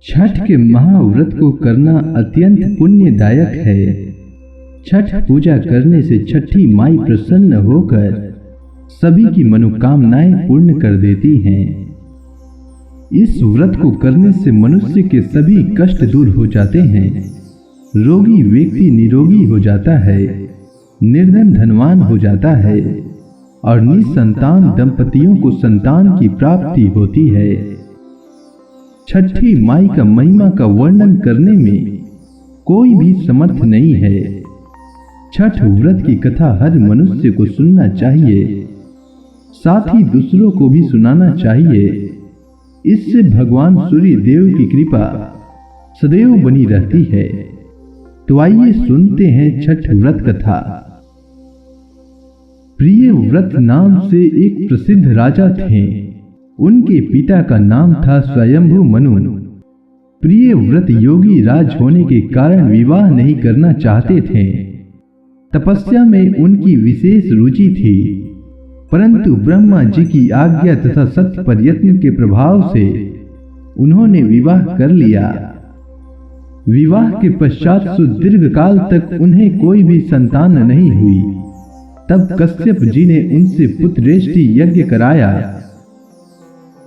छठ के महाव्रत को करना अत्यंत पुण्यदायक है। छठ पूजा करने से छठी माई प्रसन्न होकर सभी की मनोकामनाएं पूर्ण कर देती हैं। इस व्रत को करने से मनुष्य के सभी कष्ट दूर हो जाते हैं। रोगी व्यक्ति निरोगी हो जाता है, निर्धन धनवान हो जाता है और निसंतान दंपतियों को संतान की प्राप्ति होती है। छठी माई का महिमा का वर्णन करने में कोई भी समर्थ नहीं है। छठ व्रत की कथा हर मनुष्य को सुनना चाहिए, साथ ही दूसरों को भी सुनाना चाहिए। इससे भगवान सूर्य देव की कृपा सदैव बनी रहती है। तो आइए सुनते हैं छठ व्रत कथा। प्रिय व्रत नाम से एक प्रसिद्ध राजा थे। उनके पिता का नाम था स्वयंभू मनु। प्रिय व्रत योगी राज होने के कारण विवाह नहीं करना चाहते थे। तपस्या में उनकी विशेष रुचि थी, परंतु ब्रह्मा जी की आज्ञा तथा सत्य प्रयत्न के प्रभाव से उन्होंने विवाह कर लिया। विवाह के पश्चात सुदीर्घ काल तक उन्हें कोई भी संतान नहीं हुई। तब कश्यप जी ने उनसे पुत्रेष्टि यज्ञ कराया।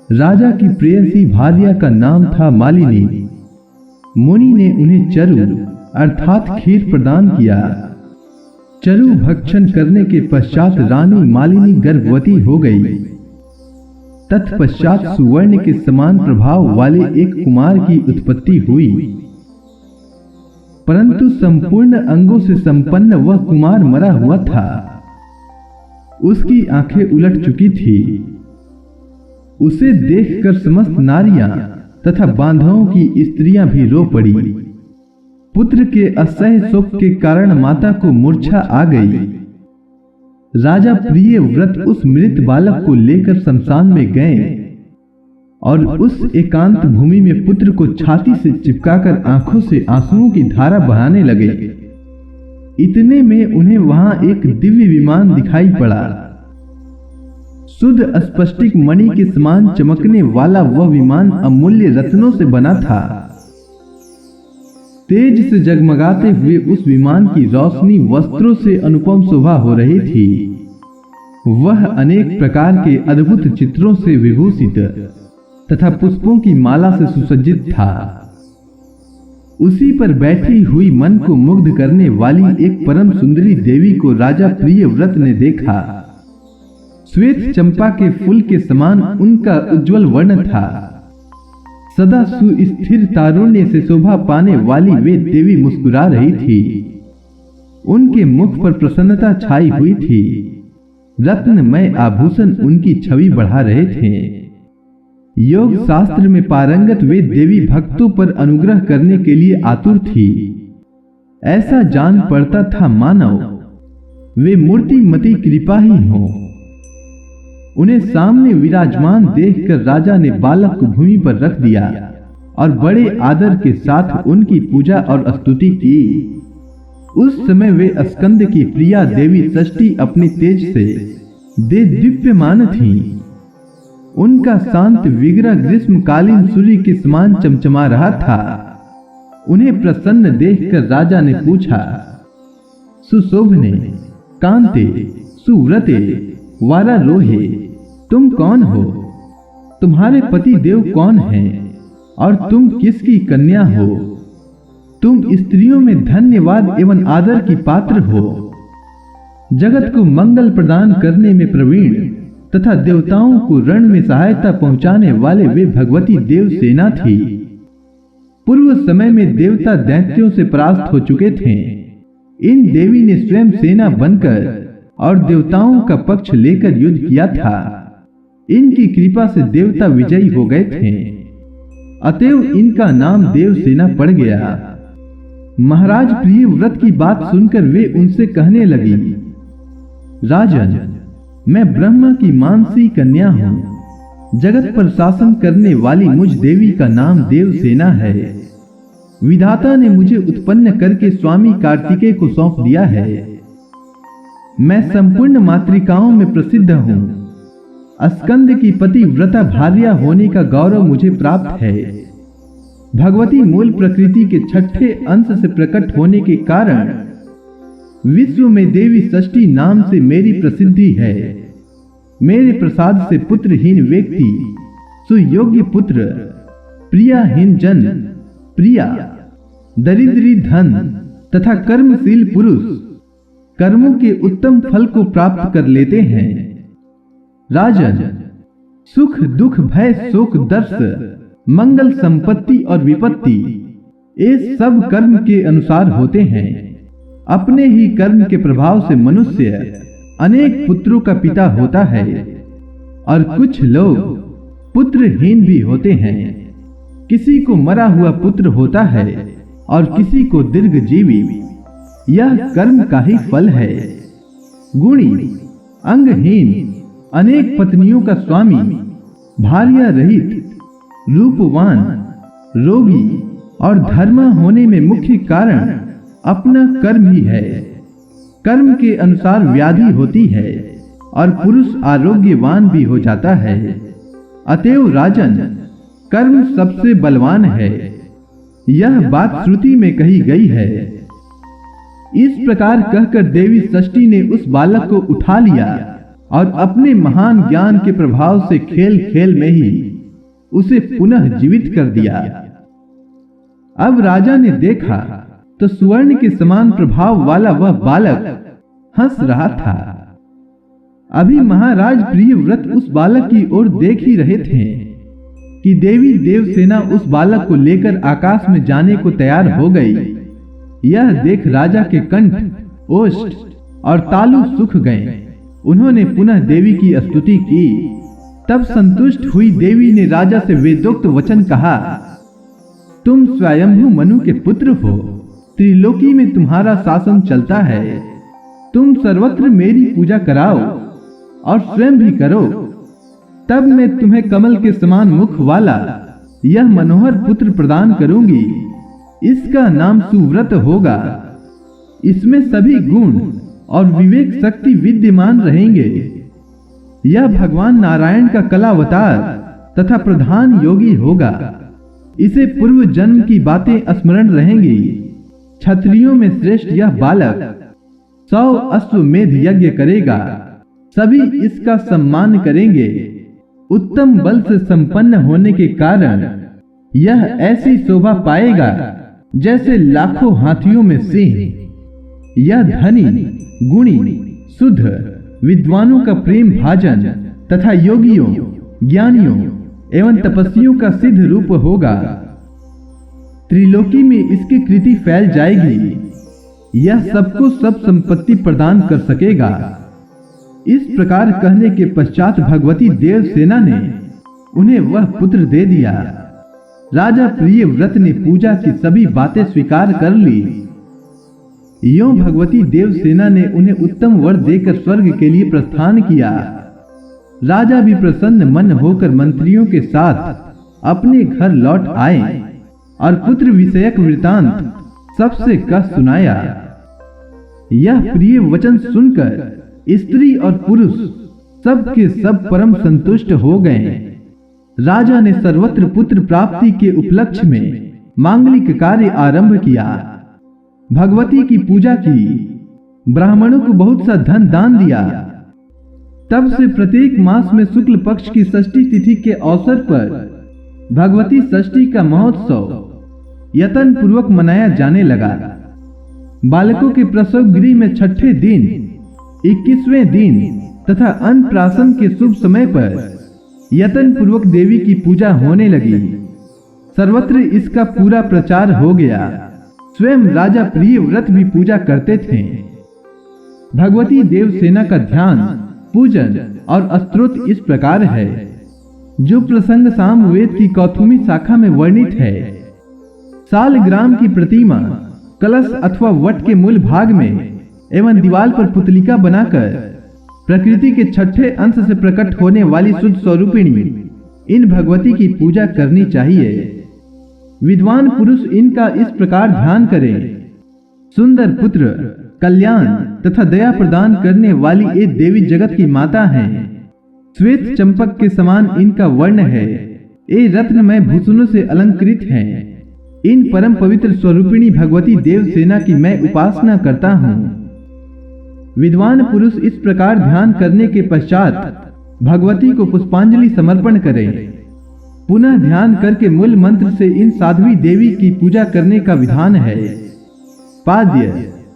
राजा की प्रेयसी भार्या का नाम था मालिनी। मुनि ने उन्हें चरु अर्थात खीर प्रदान किया। चरु भक्षण करने के पश्चात रानी मालिनी गर्भवती हो गई। तत्पश्चात सुवर्ण के समान प्रभाव वाले एक कुमार की उत्पत्ति हुई, परंतु संपूर्ण अंगों से संपन्न वह कुमार मरा हुआ था। उसकी आंखें उलट चुकी थी। उसे देखकर समस्त नारियां तथा बांधवों की स्त्रियां भी रो पड़ी। पुत्र के असह्य शोक के कारण माता को मूर्छा आ गई। राजा प्रिय व्रत उस मृत बालक को लेकर शमशान में गए और उस एकांत भूमि में पुत्र को छाती से चिपकाकर आंखों से आंसुओं की धारा बहाने लगे। इतने में उन्हें वहां एक दिव्य विमान दिखाई पड़ा। शुद्ध स्फटिक मणि के समान चमकने वाला वह विमान अमूल्य रत्नों से बना था। तेज से जगमगाते हुए उस विमान की रोशनी वस्त्रों से अनुपम शोभा हो रही थी। वह अनेक प्रकार के अद्भुत चित्रों से विभूषित तथा पुष्पों की माला से सुसज्जित था। उसी पर बैठी हुई मन को मुग्ध करने वाली एक परम सुंदरी देवी को राजा प्रिय व्रत ने देखा। श्वेत चंपा के फूल के समान उनका उज्जवल वर्ण था। सदा सुस्थिर तारुण्य से शोभा पाने वाली वे देवी मुस्कुरा रही थी। उनके मुख पर प्रसन्नता छाई हुई थी। रत्नमय आभूषण उनकी छवि बढ़ा रहे थे। योग शास्त्र में पारंगत वे देवी भक्तों पर अनुग्रह करने के लिए आतुर थी। ऐसा जान पड़ता था मानव वे मूर्तिमती कृपा ही हो। उन्हें सामने विराजमान देखकर राजा ने बालक को भूमि पर रख दिया और बड़े आदर के साथ उनकी पूजा और स्तुति की। उस समय वे स्कंद की प्रिया देवी षष्ठी अपने तेज से दीप्यमान थीं। उनका शांत विग्रह ग्रीष्मकालीन सूर्य के समान चमचमा रहा था। उन्हें प्रसन्न देखकर राजा ने पूछा, सुशोभने, कांते, सुव्रते, वारारोहे, तुम कौन हो? तुम्हारे पति देव कौन हैं? और तुम किसकी कन्या हो? तुम स्त्रियों में धन्यवाद एवं आदर की पात्र हो। जगत को मंगल प्रदान करने में प्रवीण तथा देवताओं को रण में सहायता पहुंचाने वाले वे भगवती देव सेना थी। पूर्व समय में देवता दैत्यों से परास्त हो चुके थे। इन देवी ने स्वयं सेना बनकर और देवताओं का पक्ष लेकर युद्ध किया था। इनकी कृपा से देवता विजयी हो गए थे, अतएव इनका नाम देवसेना पड़ गया। महाराज प्रिय व्रत की बात सुनकर वे उनसे कहने लगी, राजन, मैं ब्रह्मा की मानसी कन्या हूँ। जगत पर शासन करने वाली मुझ देवी का नाम देवसेना है। विधाता ने मुझे उत्पन्न करके स्वामी कार्तिकेय को सौंप दिया है। मैं संपूर्ण मातृकाओं में प्रसिद्ध हूँ। स्कंद की पतिव्रता भार्या होने का गौरव मुझे प्राप्त है। भगवती मूल प्रकृति के छठे अंश से प्रकट होने के कारण विश्व में देवी षष्ठी नाम से मेरी प्रसिद्धि है। मेरे प्रसाद से पुत्रहीन व्यक्ति सुयोग्य पुत्र, प्रियाहीन जन प्रिया, दरिद्री धन तथा कर्मशील पुरुष कर्मों के उत्तम फल को प्राप्त कर लेते हैं। राजन, सुख दुख भय शोक दर्श मंगल संपत्ति और विपत्ति ये सब कर्म के अनुसार होते हैं। अपने ही कर्म के प्रभाव से मनुष्य अनेक पुत्रों का पिता होता है और कुछ लोग पुत्रहीन भी होते हैं। किसी को मरा हुआ पुत्र होता है और किसी को दीर्घजीवी। यह कर्म का ही फल है। गुणी, अंगहीन, अनेक पत्नियों का स्वामी, भार्या रहित, रूपवान, रोगी और धर्मा होने में मुख्य कारण अपना कर्म ही है। कर्म के अनुसार व्याधि होती है और पुरुष आरोग्यवान भी हो जाता है। अतएव राजन, कर्म सबसे बलवान है। यह बात श्रुति में कही गई है। इस प्रकार कहकर देवी षष्ठी ने उस बालक को उठा लिया और अपने महान ज्ञान के प्रभाव से खेल खेल में ही उसे पुनः जीवित कर दिया। अब राजा ने देखा तो स्वर्ण के समान प्रभाव वाला वह बालक हंस रहा था। अभी महाराज प्रियव्रत उस बालक की ओर देख ही रहे थे कि देवी देवसेना उस बालक को लेकर आकाश में जाने को तैयार हो गई। यह देख राजा के कंठ, ओष्ठ और तालु सूख गए। उन्होंने पुनः देवी की स्तुति की। तब संतुष्ट हुई देवी ने राजा से वेदोक्त वचन कहा, तुम स्वयंभू मनु के पुत्र हो। त्रिलोकी में तुम्हारा शासन चलता है। तुम सर्वत्र मेरी पूजा कराओ और स्वयं भी करो। तब मैं तुम्हें कमल के समान मुख वाला यह मनोहर पुत्र प्रदान करूंगी। इसका नाम सुव्रत होगा। इसमें सभी गुण और विवेक शक्ति विद्यमान रहेंगे। यह भगवान नारायण का कलावतार तथा प्रधान योगी होगा। इसे पूर्व जन्म की बातें स्मरण रहेंगी। क्षत्रियों में श्रेष्ठ यह बालक 100 अश्वमेध यज्ञ करेगा। सभी इसका सम्मान करेंगे। उत्तम बल से संपन्न होने के कारण यह ऐसी शोभा पाएगा जैसे लाखों हाथियों में सिंह। यह धनी, गुणी, शुद्ध, विद्वानों का प्रेम भाजन तथा योगियों, ज्ञानियों एवं तपस्वियों का सिद्ध रूप होगा। त्रिलोकी में इसकी कृति फैल जाएगी। यह सबको सब संपत्ति प्रदान कर सकेगा। इस प्रकार कहने के पश्चात भगवती देवसेना ने उन्हें वह पुत्र दे दिया। राजा प्रियव्रत ने पूजा की सभी बातें स्वीकार कर ली। यों भगवती देवसेना ने उन्हें उत्तम वर देकर स्वर्ग के लिए प्रस्थान किया। राजा भी प्रसन्न मन होकर मंत्रियों के साथ अपने घर लौट आए और पुत्र विषयक वृतांत सबसे कह सुनाया। यह प्रिय वचन सुनकर स्त्री और पुरुष सबके सब परम संतुष्ट हो गए। राजा ने सर्वत्र पुत्र प्राप्ति के उपलक्ष्य में मांगलिक कार्य आरंभ किया। भगवती की पूजा की, ब्राह्मणों को बहुत सा धन दान दिया। तब से प्रत्येक मास में शुक्ल पक्ष की षष्ठी तिथि के अवसर पर भगवती षष्ठी का महोत्सव यतन पूर्वक मनाया जाने लगा। बालकों के प्रसव गृह में छठे दिन, 21वें दिन तथा अन्नप्राशन के शुभ समय पर यतन पूर्वक देवी की पूजा होने लगी। सर्वत्र इसका पूरा प्रचार हो गया। स्वयं राजा प्रियव्रत भी पूजा करते थे। भगवती देवसेना का ध्यान, पूजन और स्तोत्र इस प्रकार है, जो प्रसंग सामवेद की कौथुमी शाखा में वर्णित है। सालग्राम की प्रतिमा कलश अथवा वट के मूल भाग में एवं दीवार पर पुतलिका बनाकर प्रकृति के छठे अंश से प्रकट होने वाली शुद्ध स्वरूपिणी इन भगवती की पूजा करनी चाहिए। विद्वान पुरुष इनका इस प्रकार ध्यान करें। सुंदर पुत्र, कल्याण तथा दया प्रदान करने वाली ये देवी जगत की माता हैं। श्वेत चंपक के समान इनका वर्ण है। ये रत्नमय भूषणों से अलंकृत हैं। इन परम पवित्र स्वरूपिणी भगवती देवसेना की मैं उपासना करता हूँ। विद्वान पुरुष इस प्रकार ध्यान करने के पश्चात भगवती को पुष्पांजलि समर्पण करें। पुनः ध्यान करके मूल मंत्र से इन साध्वी देवी की पूजा करने का विधान है। पाद्य,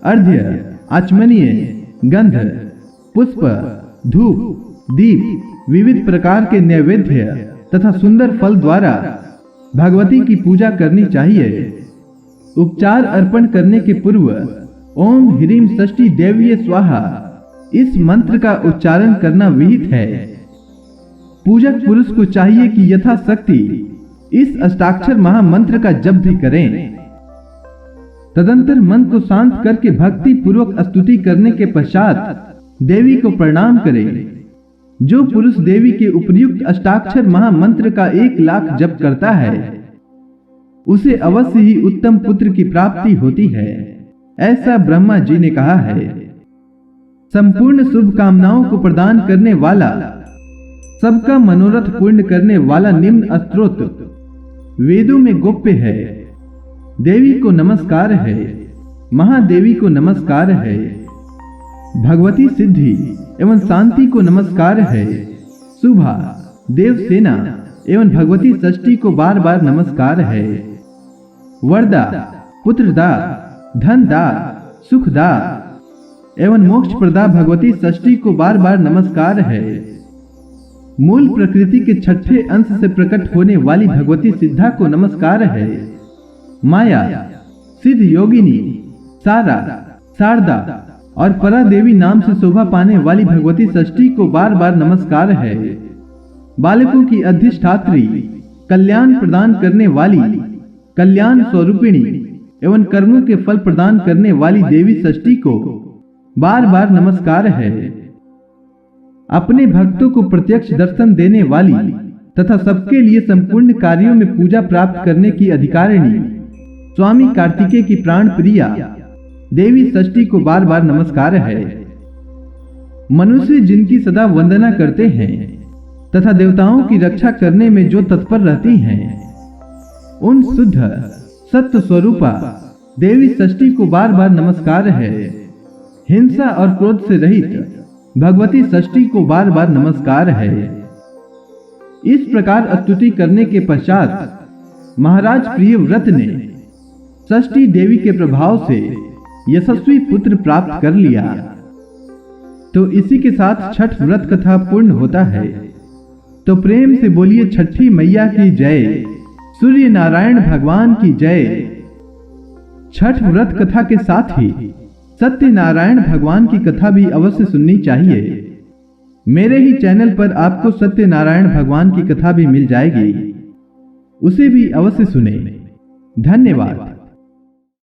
अर्घ्य, आचमनीय, गंध, पुष्प, धूप, दीप, विविध प्रकार के नैवेद्य तथा सुंदर फल द्वारा भगवती की पूजा करनी चाहिए। उपचार अर्पण करने के पूर्व ओम ह्रीं षष्ठी देव्ये स्वाहा इस मंत्र का उच्चारण करना विहित है। पूजक पुरुष को चाहिए कि यथाशक्ति इस अष्टाक्षर महामंत्र का जप भी करें। तदंतर मन को शांत करके भक्ति पूर्वक स्तुति करने के पश्चात देवी को प्रणाम करें। जो पुरुष देवी के उपयुक्त अष्टाक्षर महामंत्र का 1 लाख जप करता है उसे अवश्य ही उत्तम पुत्र की प्राप्ति होती है, ऐसा ब्रह्मा जी ने कहा है। संपूर्ण शुभ कामनाओं को प्रदान करने वाला, सबका मनोरथ पूर्ण करने वाला निम्न स्तोत्र वेदों में गोप्य है। देवी को नमस्कार है, महादेवी को नमस्कार है, भगवती सिद्धि एवं शांति को नमस्कार है, शुभा, देवसेना एवं भगवती षष्ठी को बार बार नमस्कार है। वरदा, पुत्रदा, धनदा, सुखदा एवं मोक्ष प्रदा भगवती षष्ठी को बार बार नमस्कार है। मूल प्रकृति के छठे अंश से प्रकट होने वाली भगवती सिद्धा को नमस्कार है। माया, सिद्ध योगिनी, सारा, शारदा और परा देवी नाम से शोभा पाने वाली भगवती षष्ठी को बार बार नमस्कार है। बालकों की अधिष्ठात्री, कल्याण प्रदान करने वाली, कल्याण स्वरूपिणी एवं कर्मों के फल प्रदान करने वाली देवी षष्ठी को बार बार नमस्कार है। अपने भक्तों को प्रत्यक्ष दर्शन देने वाली तथा सबके लिए संपूर्ण कार्यों में पूजा प्राप्त करने की अधिकारिणी, स्वामी कार्तिकेय की प्राण प्रिया देवी षष्ठी को बार बार नमस्कार है। मनुष्य जिनकी सदा वंदना करते हैं तथा देवताओं की रक्षा करने में जो तत्पर रहती हैं, उन शुद्ध सत्य स्वरूपा देवी षष्ठी को बार बार नमस्कार है। हिंसा और क्रोध से रहित भगवती षष्ठी को बार बार नमस्कार है। इस प्रकार स्तुति करने के पश्चात महाराज प्रियव्रत ने षष्ठी देवी के प्रभाव से यशस्वी पुत्र प्राप्त कर लिया। तो इसी के साथ छठ व्रत कथा पूर्ण होता है। तो प्रेम से बोलिए छठी मैया की जय, सूर्य नारायण भगवान की जय। छठ व्रत कथा के साथ ही सत्यनारायण भगवान की कथा भी अवश्य सुननी चाहिए। मेरे ही चैनल पर आपको सत्यनारायण भगवान की कथा भी मिल जाएगी, उसे भी अवश्य सुने। धन्यवाद।